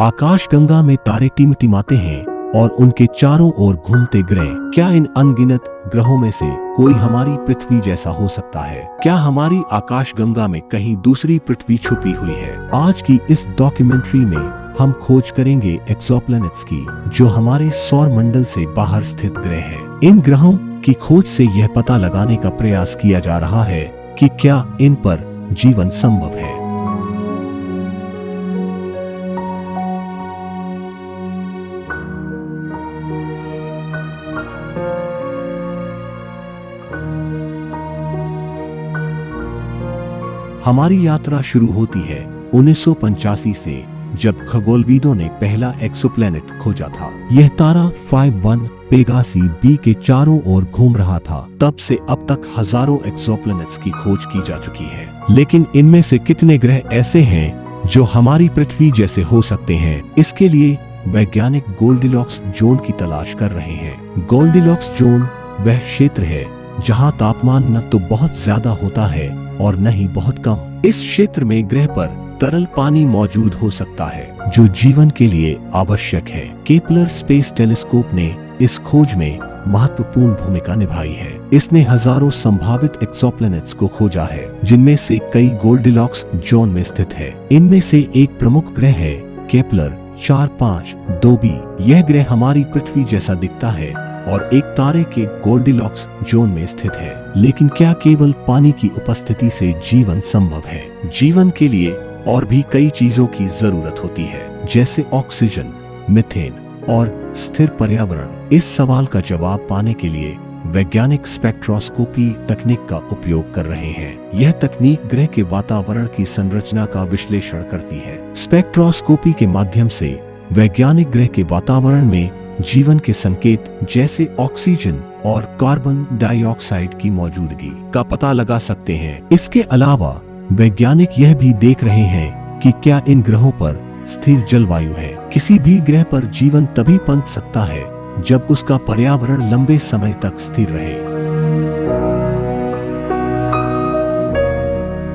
आकाशगंगा में तारे टिमटिमाते हैं और उनके चारों ओर घूमते ग्रह। क्या इन अनगिनत ग्रहों में से कोई हमारी पृथ्वी जैसा हो सकता है? क्या हमारी आकाशगंगा में कहीं दूसरी पृथ्वी छुपी हुई है? आज की इस डॉक्यूमेंट्री में हम खोज करेंगे एक्सोप्लैनेट्स की, जो हमारे सौर मंडल से बाहर स्थित ग्रह हैं। इन ग्रहों की खोज से यह पता लगाने का प्रयास किया जा रहा है कि क्या इन पर जीवन संभव है। हमारी यात्रा शुरू होती है 1985 से, जब खगोलविदों ने पहला एक्सोप्लैनेट खोजा था। यह तारा 51 पेगासी बी के चारों ओर घूम रहा था। तब से अब तक हजारों एक्सोप्लैनेट्स की खोज की जा चुकी है, लेकिन इनमें से कितने ग्रह ऐसे हैं जो हमारी पृथ्वी जैसे हो सकते हैं? इसके लिए वैज्ञानिक गोल्डिलॉक्स जोन की तलाश कर रहे हैं। गोल्डिलॉक्स जोन वह क्षेत्र है जहां तापमान न तो बहुत ज्यादा होता है और न ही बहुत कम। इस क्षेत्र में ग्रह पर तरल पानी मौजूद हो सकता है, जो जीवन के लिए आवश्यक है। केपलर स्पेस टेलीस्कोप ने इस खोज में महत्वपूर्ण भूमिका निभाई है। इसने हजारों संभावित एक्सोप्लैनेट्स को खोजा है, जिनमें से कई गोल्डिलॉक्स जोन में स्थित है। इनमें से एक प्रमुख ग्रह है केपलर 452b। यह ग्रह हमारी पृथ्वी जैसा दिखता है और एक तारे के गोल्डिलॉक्स जोन में स्थित है। लेकिन क्या केवल पानी की उपस्थिति से जीवन संभव है? जीवन के लिए और भी कई चीजों की जरूरत होती है, जैसे ऑक्सीजन, मीथेन और स्थिर पर्यावरण। इस सवाल का जवाब पाने के लिए वैज्ञानिक स्पेक्ट्रोस्कोपी तकनीक का उपयोग कर रहे हैं। यह तकनीक ग्रह के वातावरण की संरचना का विश्लेषण करती है। स्पेक्ट्रोस्कोपी के माध्यम से वैज्ञानिक ग्रह के वातावरण में जीवन के संकेत, जैसे ऑक्सीजन और कार्बन डाइऑक्साइड की मौजूदगी का पता लगा सकते हैं। इसके अलावा वैज्ञानिक यह भी देख रहे हैं कि क्या इन ग्रहों पर स्थिर जलवायु है। किसी भी ग्रह पर जीवन तभी पनप सकता है जब उसका पर्यावरण लंबे समय तक स्थिर रहे।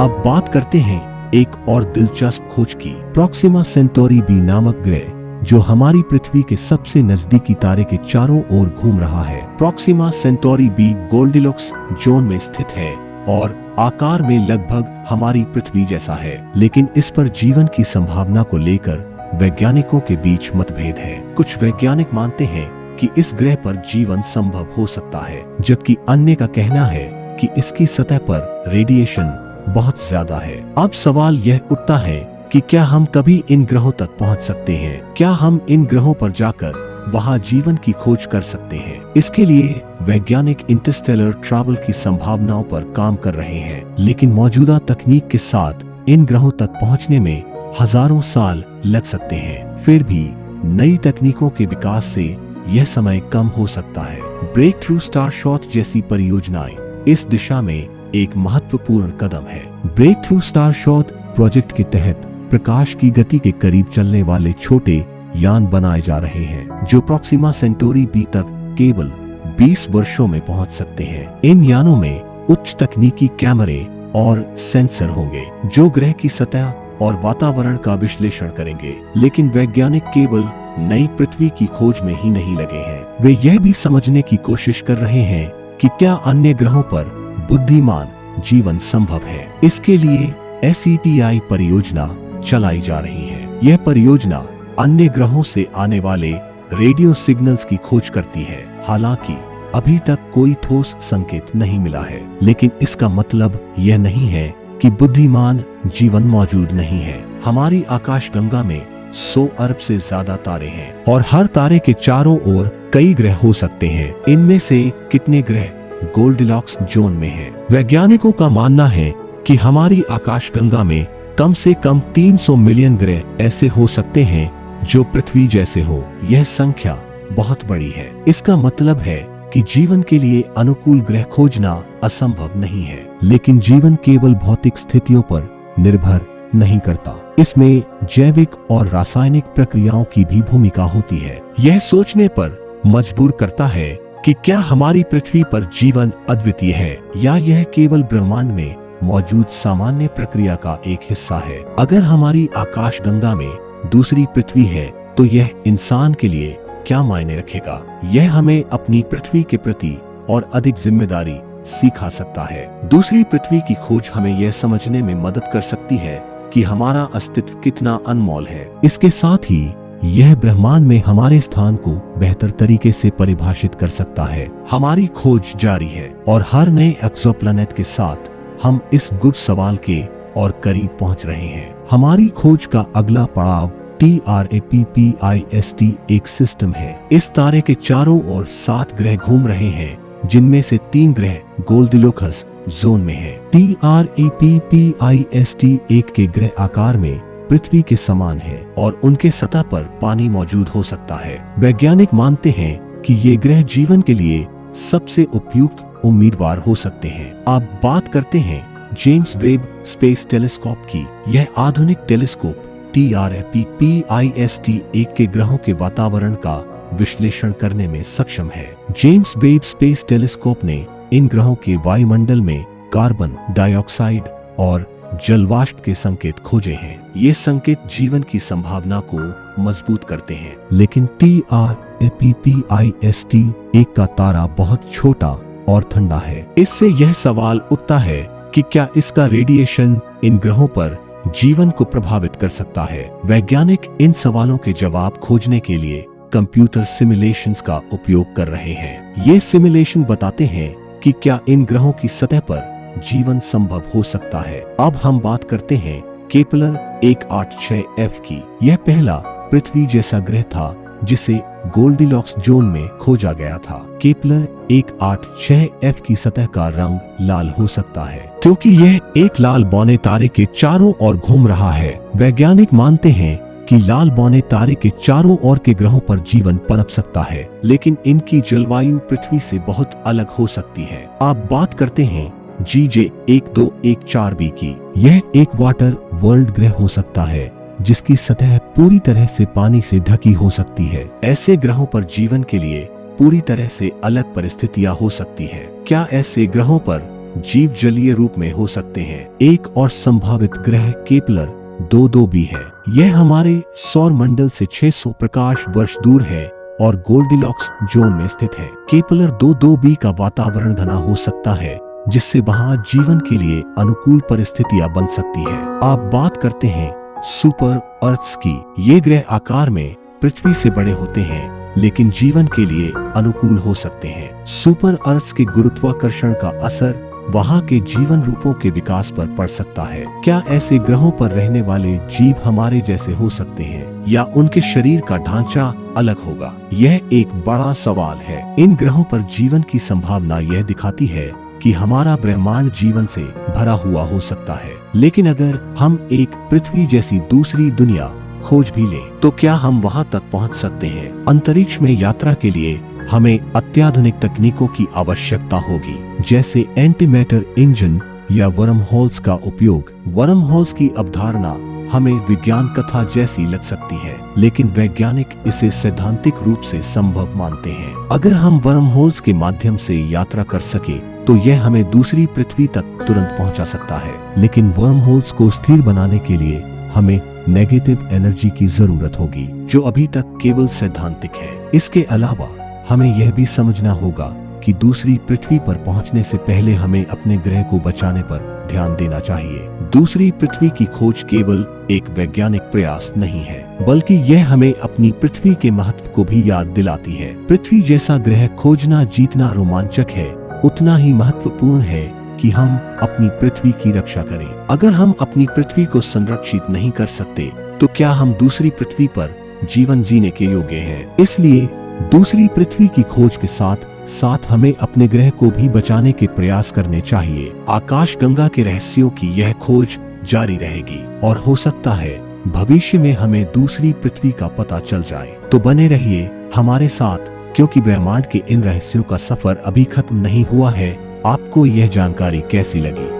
अब बात करते हैं एक और दिलचस्प खोज की। प्रोक्सिमा सेंटोरी बी नामक ग्रह, जो हमारी पृथ्वी के सबसे नजदीकी तारे के चारों ओर घूम रहा है। प्रोक्सिमा सेंटोरी बी गोल्डिलॉक्स जोन में स्थित है और आकार में लगभग हमारी पृथ्वी जैसा है, लेकिन इस पर जीवन की संभावना को लेकर वैज्ञानिकों के बीच मतभेद है। कुछ वैज्ञानिक मानते हैं कि इस ग्रह पर जीवन संभव हो सकता है, जबकि अन्य का कहना है कि इसकी सतह पर रेडिएशन बहुत ज्यादा है। अब सवाल यह उठता है कि क्या हम कभी इन ग्रहों तक पहुंच सकते हैं? क्या हम इन ग्रहों पर जाकर वहां जीवन की खोज कर सकते हैं? इसके लिए वैज्ञानिक इंटरस्टेलर ट्रैवल की संभावनाओं पर काम कर रहे हैं, लेकिन मौजूदा तकनीक के साथ इन ग्रहों तक पहुंचने में हजारों साल लग सकते हैं। फिर भी नई तकनीकों के विकास से यह समय कम हो सकता है। ब्रेक थ्रू स्टारशॉट जैसी परियोजनाएं इस दिशा में एक महत्वपूर्ण कदम है। ब्रेक थ्रू स्टारशॉट प्रोजेक्ट के तहत प्रकाश की गति के करीब चलने वाले छोटे यान बनाए जा रहे हैं, जो प्रोक्सिमा सेंटोरी बी तक केवल 20 वर्षों में पहुंच सकते हैं। इन यानों में उच्च तकनीकी कैमरे और सेंसर होंगे, जो ग्रह की सतह और वातावरण का विश्लेषण करेंगे। लेकिन वैज्ञानिक केवल नई पृथ्वी की खोज में ही नहीं लगे हैं। वे यह भी समझने की कोशिश कर रहे हैं कि क्या अन्य ग्रहों पर बुद्धिमान जीवन संभव है। इसके लिए SETI परियोजना चलाई जा रही है। यह परियोजना अन्य ग्रहों से आने वाले रेडियो सिग्नल्स की खोज करती है। हालांकि अभी तक कोई ठोस संकेत नहीं मिला है, लेकिन इसका मतलब यह नहीं है कि बुद्धिमान जीवन मौजूद नहीं है। हमारी आकाशगंगा में 100 अरब से ज्यादा तारे हैं और हर तारे के चारों ओर कई ग्रह हो सकते हैं। इनमें से कितने ग्रह गोल्डिलॉक्स जोन में हैं? वैज्ञानिकों का मानना है कि हमारी आकाशगंगा में कम से कम 300 मिलियन ग्रह ऐसे हो सकते हैं जो पृथ्वी जैसे हो। यह संख्या बहुत बड़ी है। इसका मतलब है कि जीवन के लिए अनुकूल ग्रह खोजना असंभव नहीं है। लेकिन जीवन केवल भौतिक स्थितियों पर निर्भर नहीं करता। इसमें जैविक और रासायनिक प्रक्रियाओं की भी भूमिका होती है। यह सोचने पर मजबूर करता है कि क्या हमारी पृथ्वी पर जीवन अद्वितीय है या यह केवल ब्रह्मांड में मौजूद सामान्य प्रक्रिया का एक हिस्सा है। अगर हमारी आकाशगंगा में दूसरी पृथ्वी है तो यह इंसान के लिए क्या मायने रखेगा। यह हमें अपनी पृथ्वी के प्रति और अधिक जिम्मेदारी सिखा सकता है। दूसरी पृथ्वी की खोज हमें यह समझने में मदद कर सकती है कि हमारा अस्तित्व कितना अनमोल है। इसके साथ ही यह ब्रह्मांड में हमारे स्थान को बेहतर तरीके से परिभाषित कर सकता है। हमारी खोज जारी है और हर नए एक्सोप्लैनेट के साथ हम इस गुड सवाल के और करीब पहुंच रहे हैं। हमारी खोज का अगला पड़ाव TRAPPIST एक सिस्टम है। इस तारे के चारों ओर 7 ग्रह घूम रहे हैं, जिनमें से 3 ग्रह गोल्डिलोकस जोन में हैं। TRAPPIST एक के ग्रह आकार में पृथ्वी के समान है और उनके सतह पर पानी मौजूद हो सकता है। वैज्ञानिक मानते हैं कि ये ग्रह जीवन के लिए सबसे उपयुक्त उम्मीदवार हो सकते हैं। अब बात करते हैं जेम्स वेब स्पेस टेलीस्कोप की। यह आधुनिक टेलीस्कोप TRAPPIST एक के ग्रहों के वातावरण का विश्लेषण करने में सक्षम है। जेम्स वेब स्पेस टेलीस्कोप ने इन ग्रहों के वायुमंडल में कार्बन डाइऑक्साइड और जलवाष्प के संकेत खोजे हैं। ये संकेत जीवन की संभावना को मजबूत करते हैं। लेकिन TRAPPIST एक का तारा बहुत छोटा और ठंडा है। इससे यह सवाल उठता है कि क्या इसका रेडिएशन इन ग्रहों पर जीवन को प्रभावित कर सकता है। वैज्ञानिक इन सवालों के जवाब खोजने के लिए कंप्यूटर सिमुलेशंस का उपयोग कर रहे हैं। ये सिमुलेशन बताते हैं कि क्या इन ग्रहों की सतह पर जीवन संभव हो सकता है। अब हम बात करते हैं केपलर 186f की। यह पहला पृथ्वी जैसा ग्रह था जिसे गोल्डिलॉक्स जोन में खोजा गया था। केपलर 186f की सतह का रंग लाल हो सकता है क्योंकि यह एक लाल बौने तारे के चारों ओर घूम रहा है। वैज्ञानिक मानते हैं कि लाल बौने तारे के चारों ओर के ग्रहों पर जीवन पनप सकता है, लेकिन इनकी जलवायु पृथ्वी से बहुत अलग हो सकती है। अब बात करते हैं GJ1214b की। यह एक वाटर वर्ल्ड ग्रह हो सकता है जिसकी सतह पूरी तरह से पानी से ढकी हो सकती है। ऐसे ग्रहों पर जीवन के लिए पूरी तरह से अलग परिस्थितियां हो सकती है। क्या ऐसे ग्रहों पर जीव जलीय रूप में हो सकते हैं? एक और संभावित ग्रह केपलर 22b है। यह हमारे सौर मंडल से 600 प्रकाश वर्ष दूर है और गोल्डिलॉक्स जोन में स्थित है। केपलर 22b का वातावरण घना हो सकता है जिससे वहां जीवन के लिए अनुकूल परिस्थितियां बन सकती है। आप बात करते हैं सुपर अर्थ्स की। ये ग्रह आकार में पृथ्वी से बड़े होते हैं लेकिन जीवन के लिए अनुकूल हो सकते हैं। सुपर अर्थ्स के गुरुत्वाकर्षण का असर वहां के जीवन रूपों के विकास पर पड़ सकता है। क्या ऐसे ग्रहों पर रहने वाले जीव हमारे जैसे हो सकते हैं या उनके शरीर का ढांचा अलग होगा? यह एक बड़ा सवाल है। इन ग्रहों पर जीवन की संभावना यह दिखाती है कि हमारा ब्रह्मांड जीवन से भरा हुआ हो सकता है। लेकिन अगर हम एक पृथ्वी जैसी दूसरी दुनिया खोज भी लें तो क्या हम वहां तक पहुंच सकते हैं? अंतरिक्ष में यात्रा के लिए हमें अत्याधुनिक तकनीकों की आवश्यकता होगी, जैसे एंटीमैटर इंजन या वर्म होल्स का उपयोग। वर्म होल्स की अवधारणा हमें विज्ञान कथा जैसी लग सकती है, लेकिन वैज्ञानिक इसे सैद्धांतिक रूप से संभव मानते हैं। अगर हम वर्म होल्स के माध्यम से यात्रा कर सके तो यह हमें दूसरी पृथ्वी तक तुरंत पहुंचा सकता है। लेकिन वर्म होल्स को स्थिर बनाने के लिए हमें नेगेटिव एनर्जी की जरूरत होगी, जो अभी तक केवल सैद्धांतिक है। इसके अलावा हमें यह भी समझना होगा कि दूसरी पृथ्वी पर पहुंचने से पहले हमें अपने ग्रह को बचाने पर ध्यान देना चाहिए। दूसरी पृथ्वी की खोज केवल एक वैज्ञानिक प्रयास नहीं है, बल्कि यह हमें अपनी पृथ्वी के महत्व को भी याद दिलाती है। पृथ्वी जैसा ग्रह खोजना जितना रोमांचक है, उतना ही महत्वपूर्ण है कि हम अपनी पृथ्वी की रक्षा करें। अगर हम अपनी पृथ्वी को संरक्षित नहीं कर सकते तो क्या हम दूसरी पृथ्वी पर जीवन जीने के योग्य हैं? इसलिए दूसरी पृथ्वी की खोज के साथ साथ हमें अपने ग्रह को भी बचाने के प्रयास करने चाहिए। आकाशगंगा के रहस्यों की यह खोज जारी रहेगी और हो सकता है भविष्य में हमें दूसरी पृथ्वी का पता चल जाए। तो बने रहिए हमारे साथ, क्योंकि ब्रह्मांड के इन रहस्यों का सफर अभी खत्म नहीं हुआ है। आपको यह जानकारी कैसी लगी?